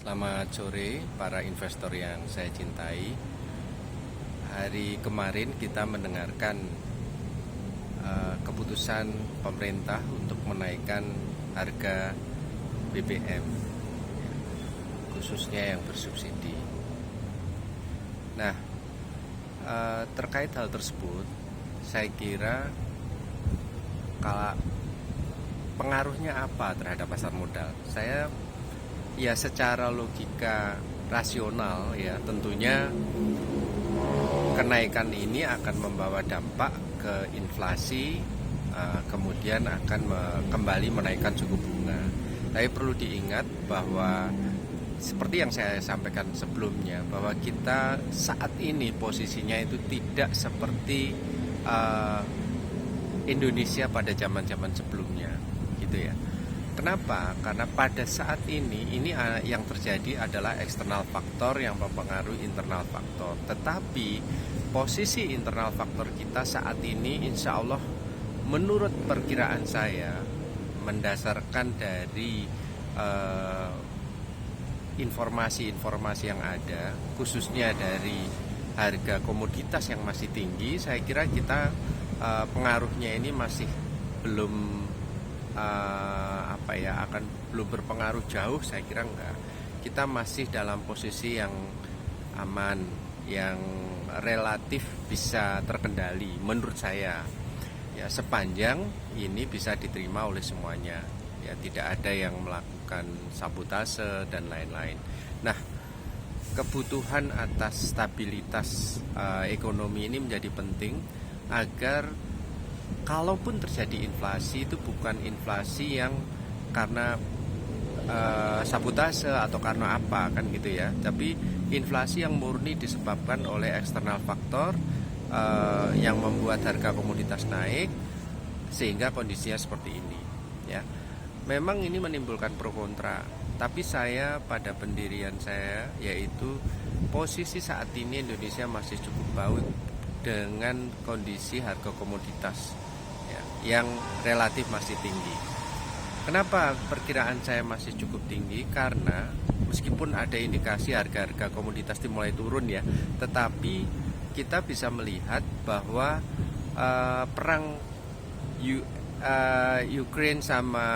Selamat sore para investor yang saya cintai. Hari kemarin kita mendengarkan keputusan pemerintah untuk menaikkan harga BBM, khususnya yang bersubsidi. Nah, terkait hal tersebut, saya kira kalau pengaruhnya apa terhadap pasar modal? Ya secara logika rasional ya tentunya kenaikan ini akan membawa dampak ke inflasi, kemudian akan kembali menaikkan suku bunga. Tapi perlu diingat bahwa seperti yang saya sampaikan sebelumnya, bahwa kita saat ini posisinya itu tidak seperti Indonesia pada zaman-zaman sebelumnya, gitu ya. Kenapa? Karena pada saat ini yang terjadi adalah eksternal faktor yang mempengaruhi internal faktor. Tetapi posisi internal faktor kita saat ini insya Allah menurut perkiraan saya, mendasarkan dari informasi-informasi yang ada, khususnya dari harga komoditas yang masih tinggi, saya kira kita pengaruhnya ini masih belum belum berpengaruh jauh. Saya kira enggak. Kita masih dalam posisi yang aman, yang relatif bisa terkendali menurut saya. Ya, sepanjang ini bisa diterima oleh semuanya. Ya, tidak ada yang melakukan sabotase dan lain-lain. Nah, kebutuhan atas stabilitas ekonomi ini menjadi penting agar kalaupun terjadi inflasi itu bukan inflasi yang karena sabotase atau karena apa kan gitu ya, tapi inflasi yang murni disebabkan oleh eksternal faktor yang membuat harga komoditas naik sehingga kondisinya seperti ini ya. Memang ini menimbulkan pro kontra, tapi saya pada pendirian saya yaitu posisi saat ini Indonesia masih cukup baik dengan kondisi harga komoditas yang relatif masih tinggi. Kenapa perkiraan saya masih cukup tinggi? Karena meskipun ada indikasi harga-harga komoditas dimulai turun ya, tetapi kita bisa melihat bahwa perang Ukraine sama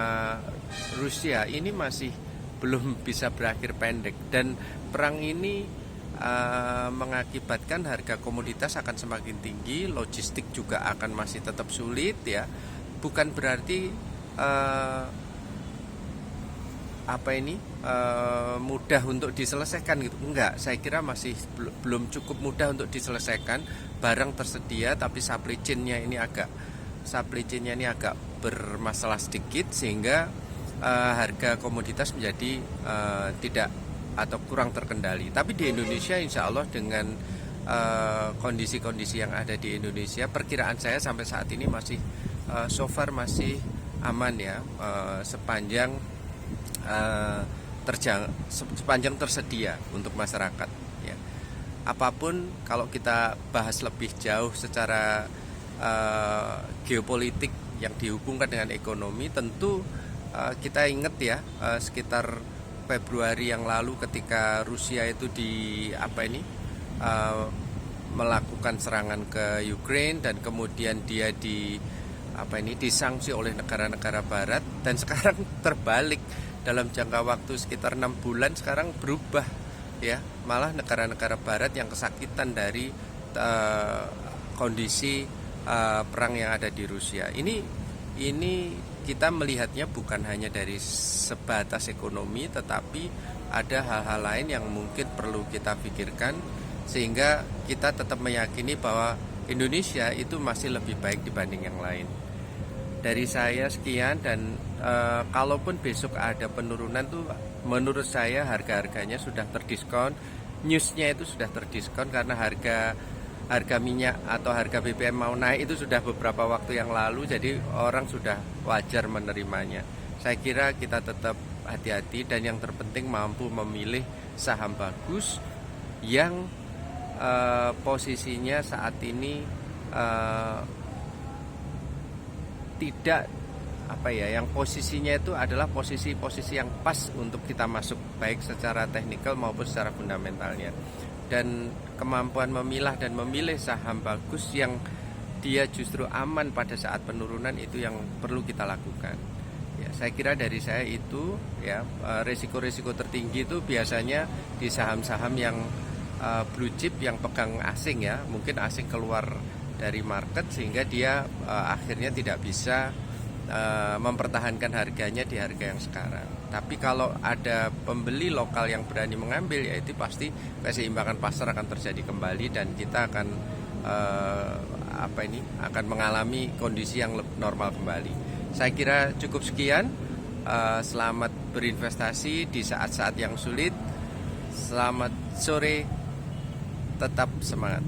Rusia ini masih belum bisa berakhir pendek, dan perang ini mengakibatkan harga komoditas akan semakin tinggi, logistik juga akan masih tetap sulit ya. Bukan berarti mudah untuk diselesaikan gitu. Enggak, saya kira masih belum cukup mudah untuk diselesaikan. Barang tersedia tapi supply chain-nya ini agak bermasalah sedikit sehingga harga komoditas menjadi tidak atau kurang terkendali. Tapi di Indonesia insya Allah dengan kondisi-kondisi yang ada di Indonesia, perkiraan saya sampai saat ini masih so far masih aman ya, sepanjang tersedia untuk masyarakat ya. Apapun kalau kita bahas lebih jauh secara geopolitik yang dihubungkan dengan ekonomi, tentu kita ingat ya, sekitar Februari yang lalu ketika Rusia itu melakukan serangan ke Ukraine dan kemudian dia disanksi oleh negara-negara barat, dan sekarang terbalik dalam jangka waktu sekitar 6 bulan sekarang berubah ya, malah negara-negara barat yang kesakitan dari kondisi perang yang ada di Rusia. Ini kita melihatnya bukan hanya dari sebatas ekonomi, tetapi ada hal-hal lain yang mungkin perlu kita pikirkan sehingga kita tetap meyakini bahwa Indonesia itu masih lebih baik dibanding yang lain. Dari saya sekian, dan kalaupun besok ada penurunan tuh menurut saya harga-harganya sudah terdiskon, newsnya itu sudah terdiskon karena harga minyak atau harga BBM mau naik itu sudah beberapa waktu yang lalu, jadi orang sudah wajar menerimanya. Saya kira kita tetap hati-hati dan yang terpenting mampu memilih saham bagus yang posisinya saat ini tidak yang posisinya itu adalah posisi-posisi yang pas untuk kita masuk, baik secara teknikal maupun secara fundamentalnya. Dan kemampuan memilah dan memilih saham bagus yang dia justru aman pada saat penurunan, itu yang perlu kita lakukan. Ya, saya kira dari saya itu ya, risiko-risiko tertinggi itu biasanya di saham-saham yang blue chip yang pegang asing ya, mungkin asing keluar dari market sehingga dia akhirnya tidak bisa mempertahankan harganya di harga yang sekarang. Tapi kalau ada pembeli lokal yang berani mengambil, ya itu pasti keseimbangan pasar akan terjadi kembali dan kita akan akan mengalami kondisi yang normal kembali. Saya kira cukup sekian. Selamat berinvestasi di saat-saat yang sulit. Selamat sore, tetap semangat.